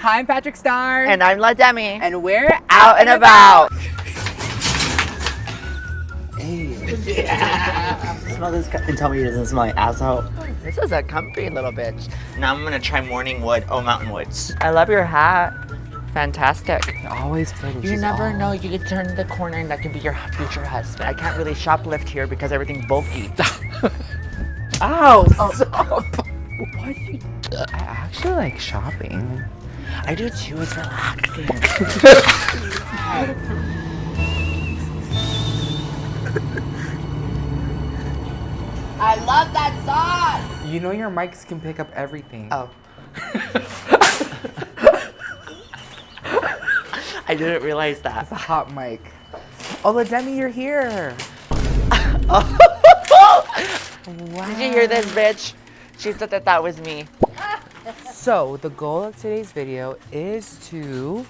Hi, I'm PatrickStarrr. And I'm Demi. And we're out and about. Hey. Yeah. Smell this and tell me it doesn't smell like asshole. This is a comfy little bitch. Now I'm gonna try Morning Wood, Mountain Woods. I love your hat. Fantastic. You're always flirting. You never know. You could turn the corner and that could be your future husband. I can't really shoplift here because everything's bulky. Ow, stop. What do you do? I actually like shopping. I do too. It's relaxing. I love that song. You know your mics can pick up everything. Oh. I didn't realize that. It's a hot mic. Oh, Demi, you're here. Wow. Did you hear this, bitch? She said that was me. So, the goal of today's video is to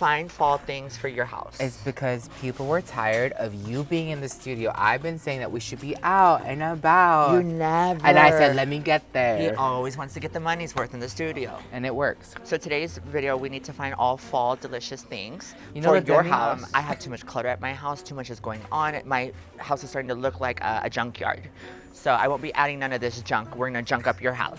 Find fall things for your house. It's because people were tired of you being in the studio. I've been saying that we should be out and about. You never. And I said, let me get there. He always wants to get the money's worth in the studio. And it works. So today's video, we need to find all fall delicious things for your house. I have too much clutter at my house. Too much is going on. My house is starting to look like a junkyard. So I won't be adding none of this junk. We're gonna junk up your house.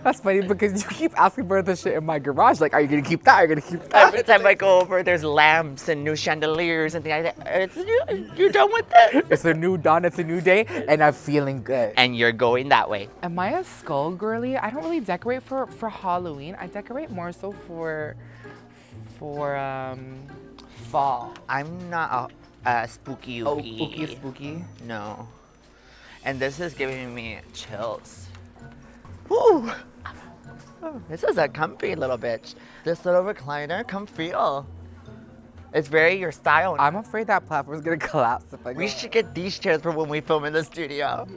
That's funny because you keep asking for the shit in my garage. Like, are you gonna keep that? Are you gonna keep that? Every time I go over, there's lamps and new chandeliers and things like that. You're done with this? It's a new dawn, it's a new day, and I'm feeling good. And you're going that way. Am I a skull girly? I don't really decorate for Halloween. I decorate more so for fall. I'm not a spooky. Oh, spooky? No. And this is giving me chills. Ooh. Oh, this is a comfy little bitch. This little recliner, come feel. It's very your style. I'm afraid that platform's gonna collapse if I go. We should get these chairs for when we film in the studio.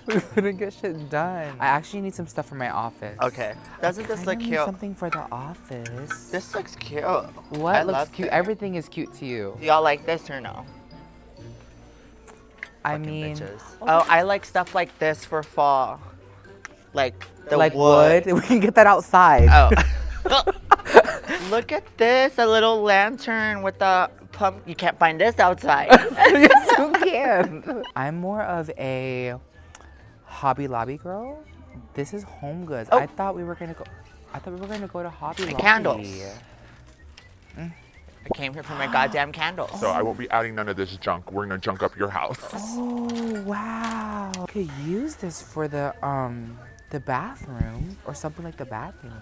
We couldn't get shit done. I actually need some stuff for my office. Okay. Doesn't this look cute? Something for the office. This looks cute. What looks cute? Everything is cute to you. Do y'all like this or no? I mean, oh, I like stuff like this for fall. Like the wood. We can get that outside. Oh. Look at this, a little lantern with a pump. You can't find this outside. Yes, you can. I'm more of a Hobby Lobby girl. This is HomeGoods. Oh. I thought we were gonna go to Hobby Lobby. Candles. I came here for my goddamn candles. So I won't be adding none of this junk. We're gonna junk up your house. Oh wow! I could use this for the bathroom or something like the bathroom.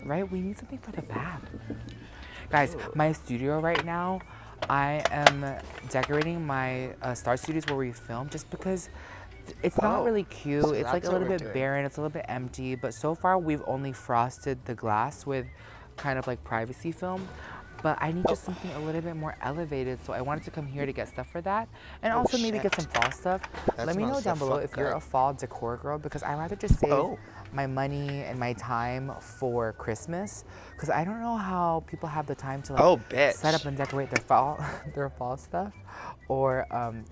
Right? We need something for the bathroom. Guys, my studio right now, I am decorating my Star Studios where we film just because it's not really cute. So it's like a little bit barren. It's a little bit empty. But so far, we've only frosted the glass with kind of like privacy film. But I need just something a little bit more elevated, so I wanted to come here to get stuff for that. And also maybe get some fall stuff. Let me know down below if you're a fall decor girl, because I'd rather just save my money and my time for Christmas. Because I don't know how people have the time to like set up and decorate their fall stuff. Or,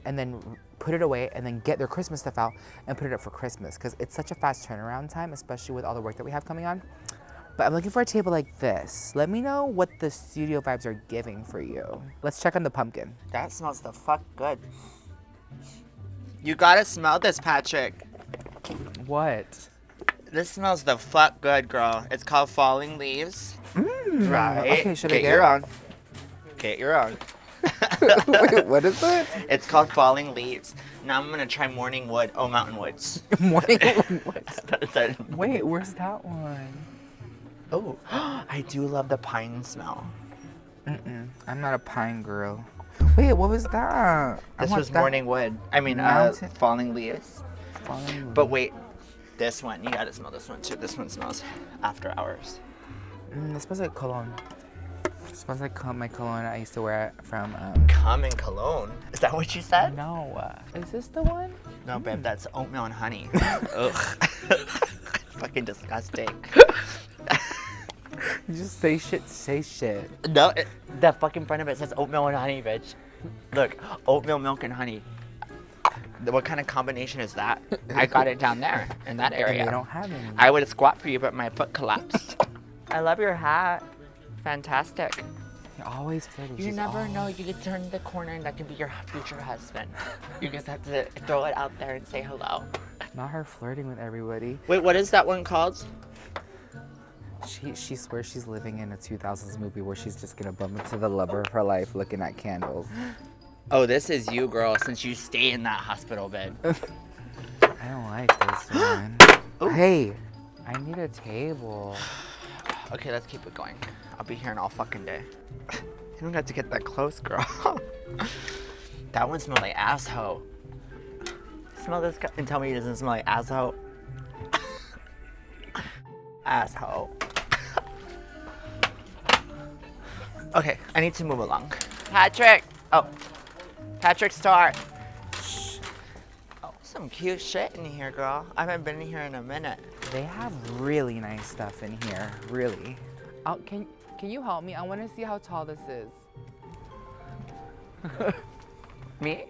and then put it away and then get their Christmas stuff out and put it up for Christmas. Because it's such a fast turnaround time, especially with all the work that we have coming on. But I'm looking for a table like this. Let me know what the studio vibes are giving for you. Let's check on the pumpkin. That smells the fuck good. You gotta smell this, Patrick. What? This smells the fuck good, girl. It's called Falling Leaves. Right. Okay, should I get your own? Get your own. Wait, what is it? It's called Falling Leaves. Now I'm gonna try Morning Wood, Mountain Woods. Morning Woods. Wait, where's that one? Oh, I do love the pine smell. I'm not a pine girl. Wait, what was that? This was Morning Wood. I mean, Falling Leaves. But wait, this one, you gotta smell this one too. This one smells after hours. It smells like cologne. It smells like my cologne I used to wear from... Cum and cologne? Is that what you said? No. Is this the one? No, babe, that's oatmeal and honey. Ugh. Fucking disgusting. You just say shit. No, the fucking front of it says oatmeal and honey, bitch. Look, oatmeal, milk, and honey. What kind of combination is that? I got it down there in that area. And they don't have any. I would squat for you, but my foot collapsed. I love your hat. Fantastic. You're always flirty. You never know. You could turn the corner and that could be your future husband. You just have to throw it out there and say hello. Not her flirting with everybody. Wait, what is that one called? She swears she's living in a 2000s movie where she's just gonna bump into the lover of her life looking at candles. Oh, this is you, girl, since you stay in that hospital bed. I don't like this one. Hey, I need a table. Okay, let's keep it going. I'll be here all fucking day. You don't have to get that close, girl. That one smells like asshole. Smell this guy and tell me it doesn't smell like asshole. Asshole. Okay, I need to move along. Patrick! Oh, PatrickStarrr. Shh. Oh, some cute shit in here, girl. I haven't been in here in a minute. They have really nice stuff in here, really. Oh, can you help me? I want to see how tall this is. Me?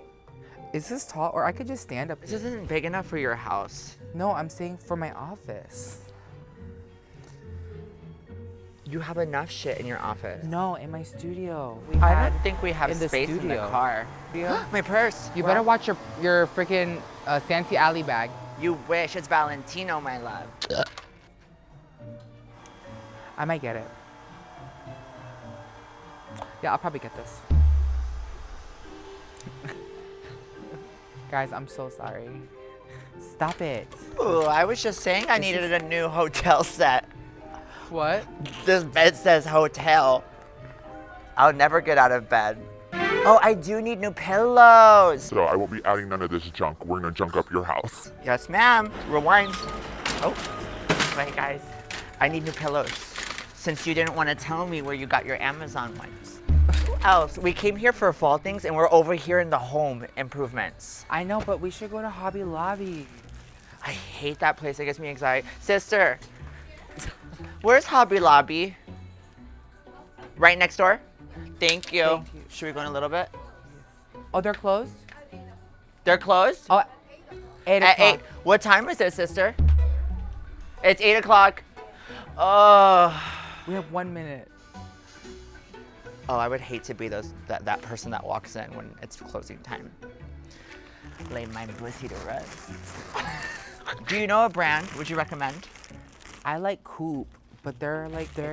Is this tall, or I could just stand up? This isn't big enough for your house. No, I'm saying for my office. You have enough shit in your office. No, in my studio. I don't think we have in the space in the studio. car. My purse. You better watch your freaking Santee Alley bag. You wish. It's Valentino, my love. I might get it. Yeah, I'll probably get this. Guys, I'm so sorry. Stop it. Ooh, I was just saying I needed a new hotel set. What? This bed says hotel. I'll never get out of bed. Oh, I do need new pillows. So I won't be adding none of this junk. We're gonna junk up your house. Yes, ma'am. Rewind. Oh, wait, guys. I need new pillows. Since you didn't want to tell me where you got your Amazon ones. Who else? We came here for fall things and we're over here in the home improvements. I know, but we should go to Hobby Lobby. I hate that place. It gets me anxiety. Sister, where's Hobby Lobby? Right next door? Thank you. Thank you. Should we go in a little bit? Oh, they're closed? They're closed? Oh, 8 At o'clock. 8. What time is it, sister? It's 8 o'clock. Oh. We have 1 minute. Oh, I would hate to be that person that walks in when it's closing time. Lay my pussy to rest. Do you know a brand? Would you recommend? I like Coop, but they're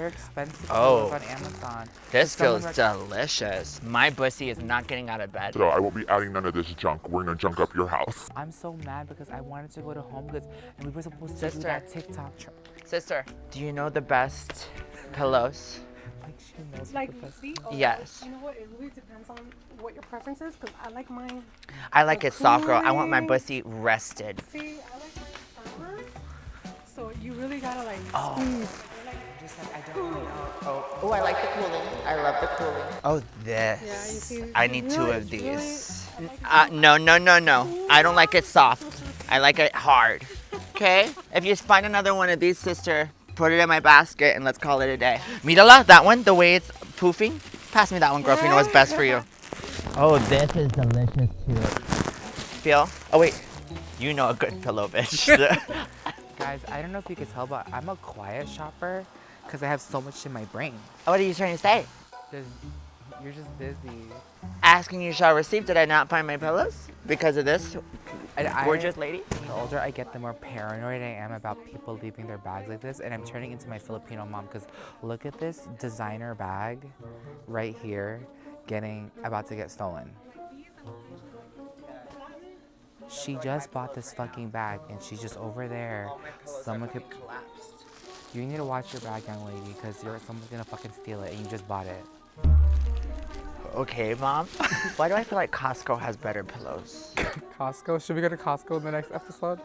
expensive Oh. on Amazon. This Someone feels delicious. My pussy is not getting out of bed. So I won't be adding none of this junk. We're gonna junk up your house. I'm so mad because I wanted to go to HomeGoods and we were supposed to do Sister. that TikTok. Sister, do you know the best pillows? Like she knows Like, what the best. see? Oh, Yes. You know what? It really depends on what your preference is, because I like mine. I like it soft, girl. I want my pussy rested. See, I like mine firmer. So you really gotta like Oh. squeeze. Just like I don't really know. Oh, I like the cooling. I love the cooling. Oh, this. Yeah, you see, I need you two know, of it's these. really- I like No. I don't like it soft. I like it hard. Okay? If you find another one of these, sister, put it in my basket and let's call it a day. Mirala, that one, the way it's poofing. Pass me that one, girl, if you know what's best for you. Oh, this is delicious too. Feel? Oh, wait. You know a good pillow, bitch. Guys, I don't know if you could tell, but I'm a quiet shopper because I have so much in my brain. What are you trying to say? You're just busy. Asking you shall receive. Did I not find my pillows? Because of this gorgeous lady? The older I get, the more paranoid I am about people leaving their bags like this, and I'm turning into my Filipino mom because look at this designer bag right here about to get stolen. She just bought this fucking bag and she's just over there. Someone could collapsed. You need to watch your bag, young lady, because someone's gonna fucking steal it and you just bought it. Okay, Mom. Why do I feel like Costco has better pillows? Costco? Should we go to Costco in the next episode?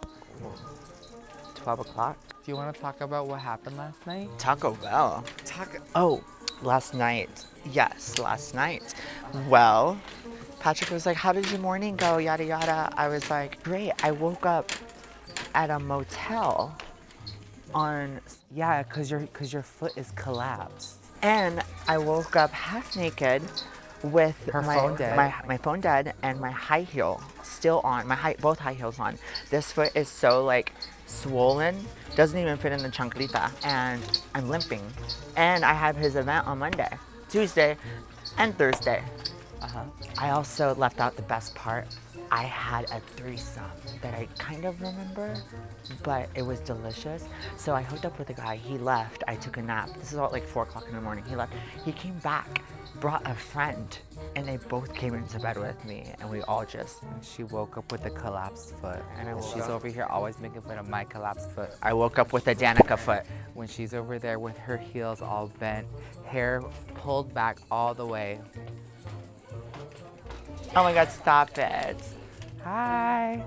12 o'clock? Do you want to talk about what happened last night? Taco Bell. Oh, last night. Yes, last night. Well, Patrick was like, how did your morning go? Yada, yada. I was like, great. I woke up at a motel on... Yeah, cause your foot is collapsed. And I woke up half naked with Her my phone dead. my phone dead and my high heel still on. Both high heels on. This foot is so like swollen, doesn't even fit in the chanclita, and I'm limping. And I have his event on Monday, Tuesday, and Thursday. I also left out the best part. I had a threesome that I kind of remember, but it was delicious. So I hooked up with a guy. He left. I took a nap. This is about like 4 o'clock in the morning. He left. He came back, brought a friend, and they both came into bed with me, and we all just. And she woke up with a collapsed foot. And I woke she's up- over here always making fun of my collapsed foot. I woke up with a Danica foot. When she's over there with her heels all bent, hair pulled back all the way. Oh my God! Stop it. Hi.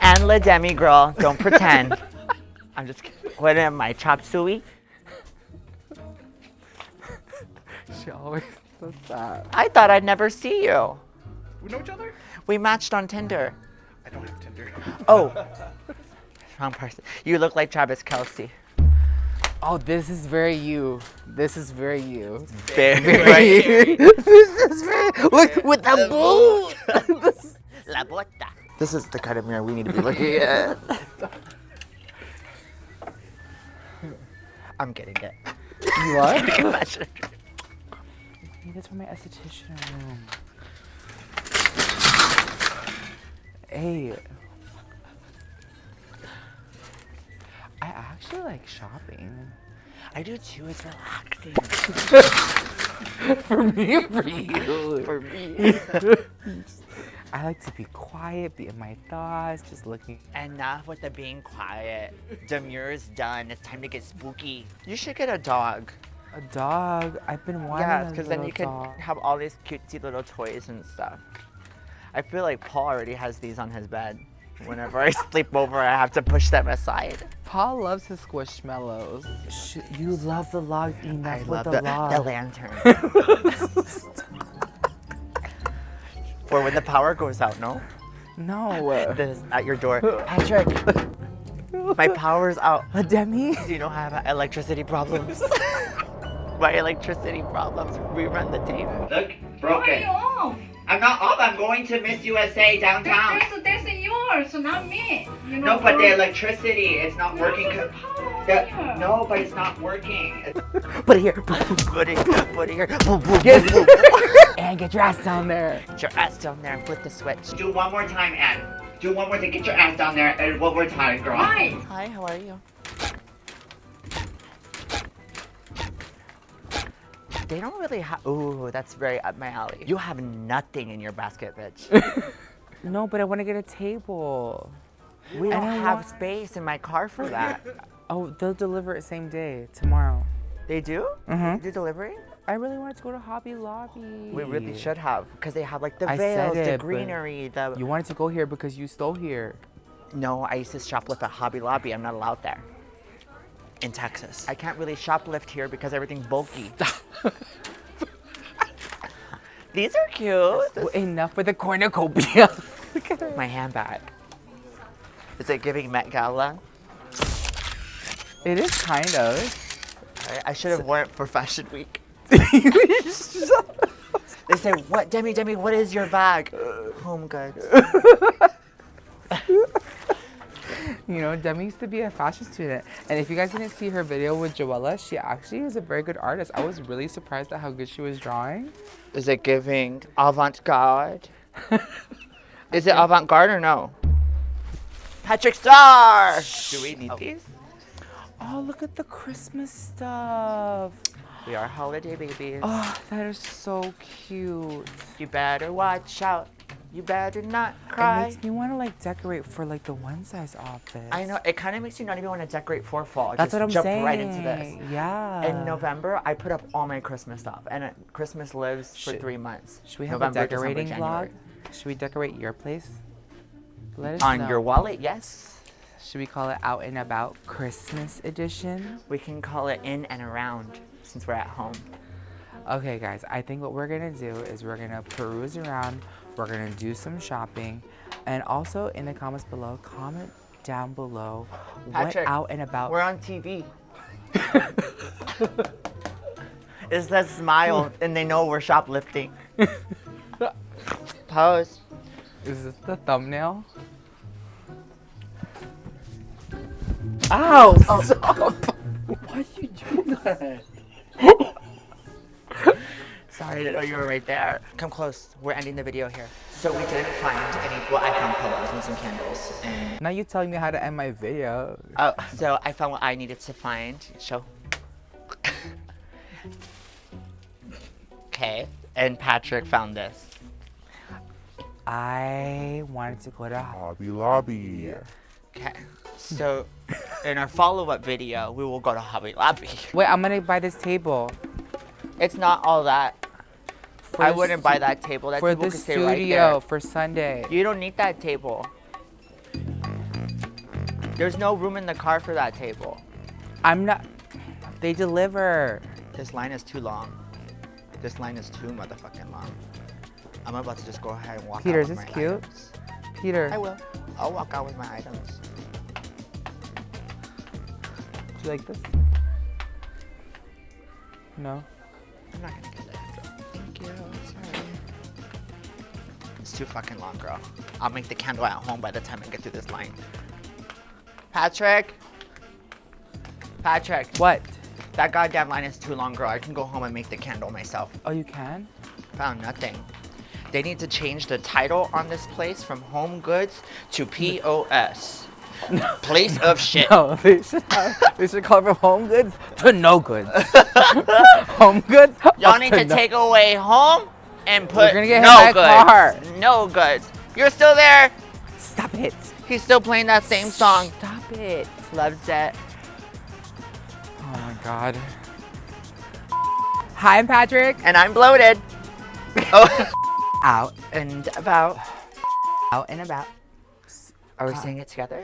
And La Demi girl, don't pretend. I'm just kidding. What am I, chop suey? She always does that. I thought I'd never see you. We know each other? We matched on Tinder. I don't have Tinder. Oh, wrong person. You look like Travis Kelce. Oh, this is very you. This is very you. Very. This is very. Look with the boot. La bota. This is the kind of mirror we need to be looking at. I'm getting it. You are? Imagine. I need this for my esthetician room. Hey. I actually like shopping. I do too. It's relaxing. For me or for you? For me. I like to be quiet, be in my thoughts, just looking. Enough with the being quiet. Demur's done. It's time to get spooky. You should get a dog. A dog. I've been wanting Yeah, a because then you little can dog. have all these cutesy little toys and stuff. I feel like Paul already has these on his bed. Whenever I sleep over, I have to push them aside. Paul loves his squishmallows. You love the logs. Enough I with love the the log. lantern. Or when the power goes out, no? No. This at your door. Patrick, my power's out. Demi? Do you know I have electricity problems? My electricity problems. Rerun the tape. Look, Why are you off? I'm not off. I'm going to Miss USA downtown. That's yours, not me. You No, know, but the electricity is not working. There's power here. No, but it's not working. Put it here. Put it here. And get your ass down there. Get your ass down there and flip the switch. Do one more time, Ann. Do one more to get your ass down there and one more time, girl. Why? Hi, how are you? They don't really have. Ooh, that's very up my alley. You have nothing in your basket, bitch. No, but I want to get a table. We don't I have want- space in my car for that. Oh, they'll deliver it same day, tomorrow. They do? Mhm. They do delivery? I really wanted to go to Hobby Lobby. We really should have, because they have like the I said veils, it, the but greenery, the. You wanted to go here because you stole here. No, I used to shoplift at Hobby Lobby. I'm not allowed there. In Texas. I can't really shoplift here because everything's bulky. These are cute. Well, enough with the cornucopia. My handbag. Is it giving Met Gala? It is kind of. I should have worn it for Fashion Week. They say, what, Demi, what is your bag? HomeGoods. You know, Demi used to be a fashion student. And if you guys didn't see her video with Joella, she actually is a very good artist. I was really surprised at how good she was drawing. Is it giving avant-garde? Is it avant-garde or no? PatrickStarrr! Do we need these? Oh, look at the Christmas stuff. We are holiday babies. Oh, that is so cute. You better watch out. You better not It cry. makes me want to like decorate for like the one size office. I know, it kind of makes you not even want to decorate for fall. That's Just what I'm jump saying. right into this. Yeah. In November, I put up all my Christmas stuff, and Christmas lives for Should- 3 months. Should we have November, a decorating December, vlog? January. Should we decorate your place? Let us On know. your wallet, yes. Should we call it Out and About Christmas Edition? We can call it in and around since we're at home. Okay, guys, I think what we're gonna do is we're gonna peruse around, we're gonna do some shopping, and also in the comments below, comment down below Patrick, what Out and About. We're on TV. It says smile, and they know we're shoplifting. Pose. Is this the thumbnail? Ow! Stop! Why you do that? Sorry, I didn't know you were right there. Come close. We're ending the video here. So we didn't find any. Well, I found pillows and some candles. And Now you telling me how to end my video. oh, so I found what I needed to find. Show. Okay. And Patrick found this. I wanted to go to Hobby Lobby. Okay. So in our follow-up video, we will go to Hobby Lobby. Wait, I'm gonna buy this table. It's not all that. For I the wouldn't buy that table. That for table the could stay right studio there. for Sunday. You don't need that table. There's no room in the car for that table. I'm not. They deliver. This line is too long. This line is too motherfucking long. I'm about to just go ahead and walk Peter, out is with this my cute? items. Peter, I will. I'll walk out with my items. do you like this? No. I'm not gonna get that. Thank you. Sorry. It's too fucking long, girl. I'll make the candle at home by the time I get through this line. Patrick? Patrick. What? That goddamn line is too long, girl. I can go home and make the candle myself. Oh, you can? Found nothing. They need to change the title on this place from HomeGoods to POS. Place of shit. No, they should call it from home goods to no goods. Home goods. Y'all up need to no- take away home and put We're gonna get hit no by a goods. car. No goods. You're still there? Stop it. He's still playing that same song. Stop it. Loves it. Oh my god. Hi, I'm Patrick. And I'm bloated. Oh. Out. And about. Out and about. Are we saying it together?